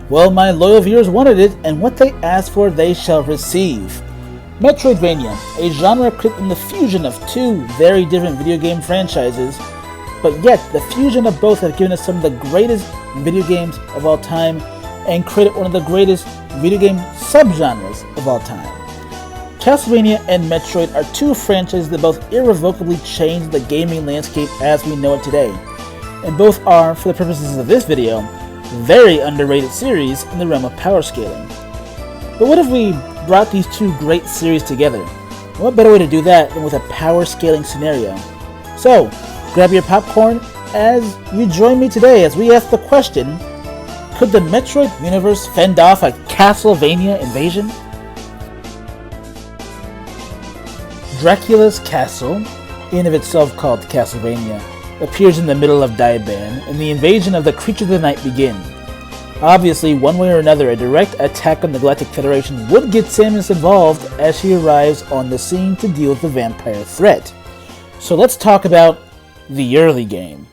Well, my loyal viewers wanted it, and what they asked for they shall receive. Metroidvania, a genre created in the fusion of two very different video game franchises, but yet the fusion of both have given us some of the greatest video games of all time and created one of the greatest video game subgenres of all time. Castlevania and Metroid are two franchises that both irrevocably changed the gaming landscape as we know it today, and both are, for the purposes of this video, very underrated series in the realm of power scaling. But what if we brought these two great series together? What better way to do that than with a power scaling scenario? So, grab your popcorn as you join me today as we ask the question, could the Metroid universe fend off a Castlevania invasion? Dracula's castle, in of itself called Castlevania, appears in the middle of Diaban, and the invasion of the creatures of the night begin. Obviously, one way or another, a direct attack on the Galactic Federation would get Samus involved as she arrives on the scene to deal with the vampire threat. So let's talk about the early game.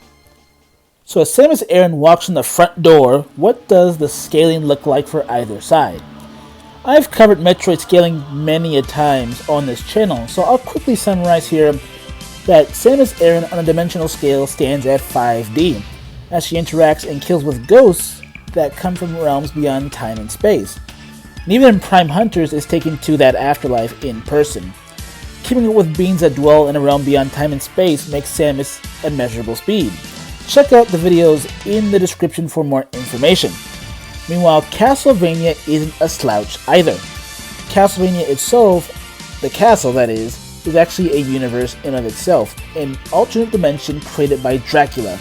So as Samus Aran walks in the front door, what does the scaling look like for either side? I've covered Metroid scaling many a times on this channel, so I'll quickly summarize here that Samus Aran on a dimensional scale stands at 5D, as she interacts and kills with ghosts that come from realms beyond time and space. And even in Prime Hunters is taken to that afterlife in person. Keeping up with beings that dwell in a realm beyond time and space makes Samus immeasurable speed. Check out the videos in the description for more information. Meanwhile, Castlevania isn't a slouch either. Castlevania itself, the castle that is actually a universe in of itself, an alternate dimension created by Dracula.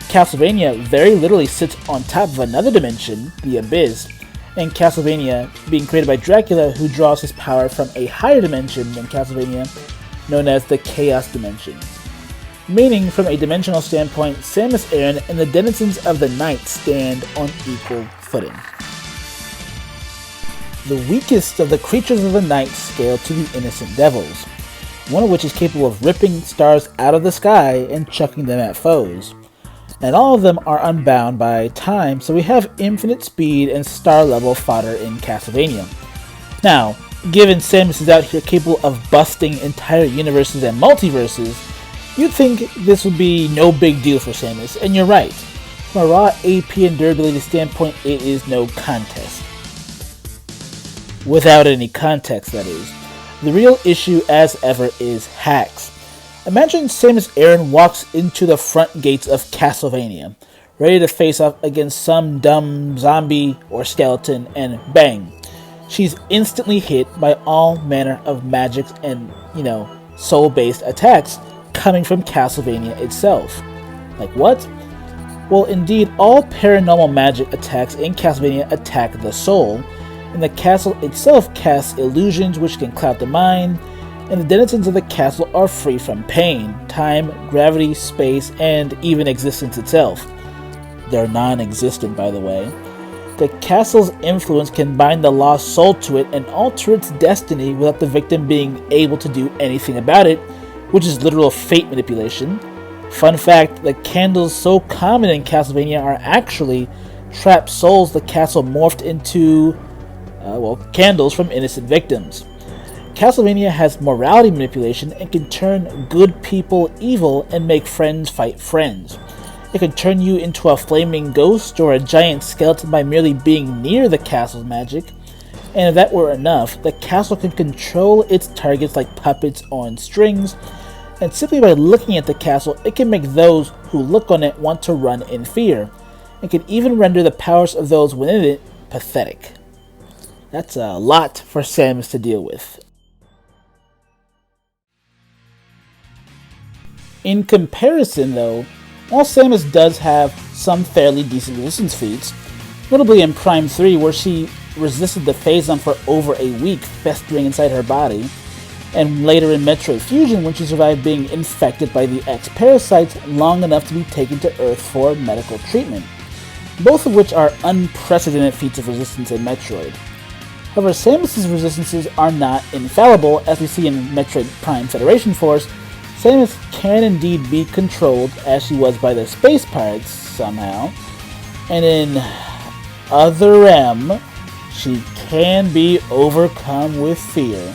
Castlevania very literally sits on top of another dimension, the Abyss, and Castlevania being created by Dracula, who draws his power from a higher dimension than Castlevania, known as the Chaos Dimension. Meaning, from a dimensional standpoint, Samus Aran and the denizens of the night stand on equal footing. The weakest of the creatures of the night scale to the innocent devils, one of which is capable of ripping stars out of the sky and chucking them at foes. And all of them are unbound by time, so we have infinite speed and star level fodder in Castlevania. Now, given Samus is out here capable of busting entire universes and multiverses, you'd think this would be no big deal for Samus, and you're right. From a raw AP and durability standpoint, it is no contest. Without any context, that is. The real issue, as ever, is hacks. Imagine Samus Aran walks into the front gates of Castlevania, ready to face off against some dumb zombie or skeleton, and bang! She's instantly hit by all manner of magics and, soul-based attacks coming from Castlevania itself. Like what? Well, indeed, all paranormal magic attacks in Castlevania attack the soul, and the castle itself casts illusions which can cloud the mind, and the denizens of the castle are free from pain, time, gravity, space, and even existence itself. They're non-existent, by the way. The castle's influence can bind the lost soul to it and alter its destiny without the victim being able to do anything about it, which is literal fate manipulation. Fun fact, the candles so common in Castlevania are actually trapped souls the castle morphed into, candles from innocent victims. Castlevania has morality manipulation and can turn good people evil and make friends fight friends. It can turn you into a flaming ghost or a giant skeleton by merely being near the castle's magic. And if that were enough, the castle can control its targets like puppets on strings, and simply by looking at the castle, it can make those who look on it want to run in fear, and can even render the powers of those within it pathetic. That's a lot for Samus to deal with. In comparison though, while Samus does have some fairly decent resistance feats, notably in Prime 3 where she resisted the Phazon for over a week festering inside her body, and later in Metroid Fusion when she survived being infected by the X-Parasites long enough to be taken to Earth for medical treatment, both of which are unprecedented feats of resistance in Metroid. However, Samus' resistances are not infallible, as we see in Metroid Prime Federation Force. Samus can indeed be controlled, as she was by the Space Pirates somehow, and in other M, she can be overcome with fear.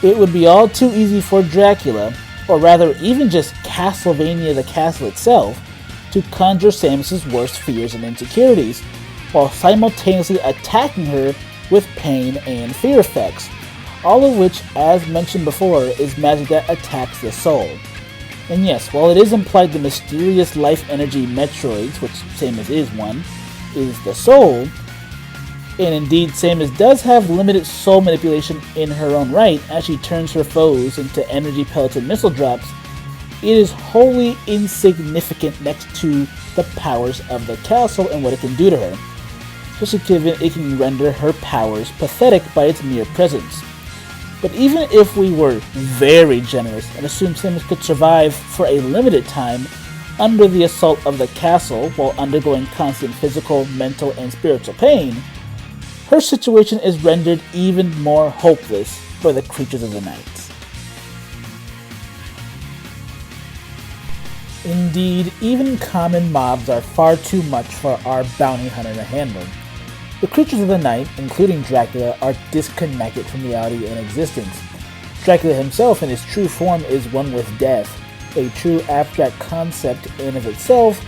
It would be all too easy for Dracula, or rather even just Castlevania the castle itself, to conjure Samus's worst fears and insecurities, while simultaneously attacking her with pain and fear effects, all of which, as mentioned before, is magic that attacks the soul. And yes, while it is implied the mysterious life energy Metroids, which Samus is one, is the soul, and indeed Samus does have limited soul manipulation in her own right as she turns her foes into energy pellets and missile drops, it is wholly insignificant next to the powers of the castle and what it can do to her, especially given it can render her powers pathetic by its mere presence. But even if we were very generous and assumed Samus could survive for a limited time under the assault of the castle while undergoing constant physical, mental, and spiritual pain, her situation is rendered even more hopeless for the creatures of the night. Indeed, even common mobs are far too much for our bounty hunter to handle. The creatures of the night, including Dracula, are disconnected from reality and existence. Dracula himself in his true form is one with death, a true abstract concept in of itself.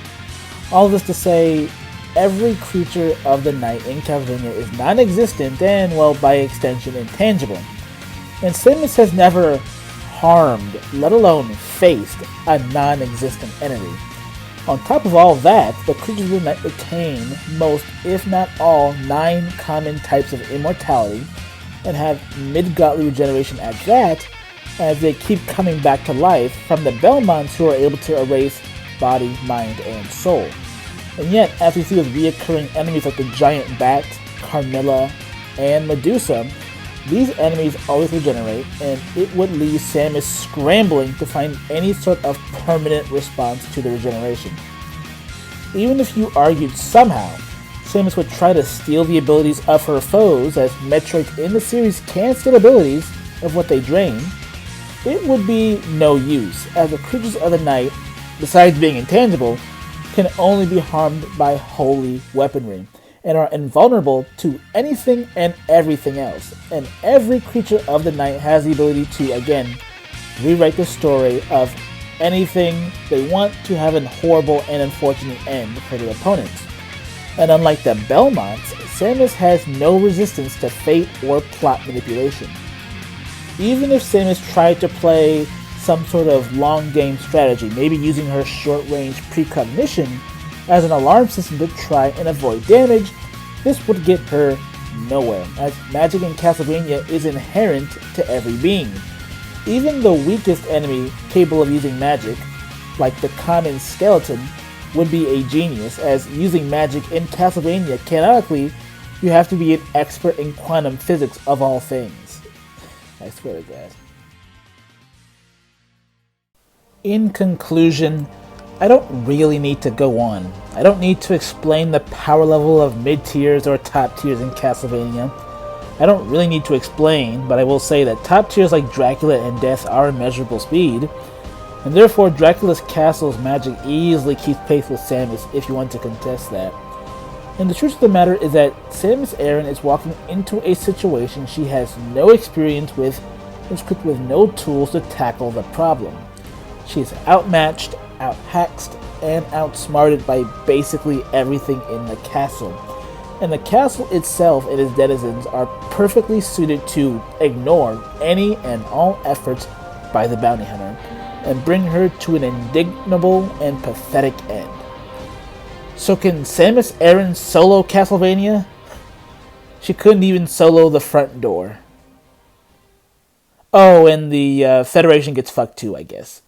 All this to say, every creature of the night in Castlevania is non-existent and, well, by extension, intangible. And Samus has never harmed, let alone faced, a non-existent entity. On top of all that, the creatures of the night retain most, if not all, 9 common types of immortality, and have mid-godly regeneration at that, as they keep coming back to life from the Belmonts who are able to erase body, mind, and soul. And yet, as we see with reoccurring enemies like the giant bat, Carmilla, and Medusa, these enemies always regenerate, and it would leave Samus scrambling to find any sort of permanent response to the regeneration. Even if you argued somehow Samus would try to steal the abilities of her foes, as Metroid in the series can steal abilities of what they drain, it would be no use, as the creatures of the night, besides being intangible, can only be harmed by holy weaponry, and are invulnerable to anything and everything else. And every creature of the night has the ability to, again, rewrite the story of anything they want to have a horrible and unfortunate end for their opponents. And unlike the Belmonts, Samus has no resistance to fate or plot manipulation. Even if Samus tried to play some sort of long game strategy, maybe using her short range precognition as an alarm system to try and avoid damage, this would get her nowhere, as magic in Castlevania is inherent to every being. Even the weakest enemy capable of using magic, like the common skeleton, would be a genius, as using magic in Castlevania canonically, you have to be an expert in quantum physics of all things. I swear to God. In conclusion, I don't really need to go on. I don't need to explain the power level of mid-tiers or top tiers in Castlevania. I don't really need to explain, but I will say that top tiers like Dracula and Death are immeasurable speed, and therefore Dracula's castle's magic easily keeps pace with Samus if you want to contest that. And the truth of the matter is that Samus Aran is walking into a situation she has no experience with, and is equipped with no tools to tackle the problem. She is outmatched, out-haxed, and outsmarted by basically everything in the castle. And the castle itself and its denizens are perfectly suited to ignore any and all efforts by the bounty hunter, and bring her to an indignable and pathetic end. So can Samus Aran solo Castlevania? She couldn't even solo the front door. Oh, and the Federation gets fucked too, I guess.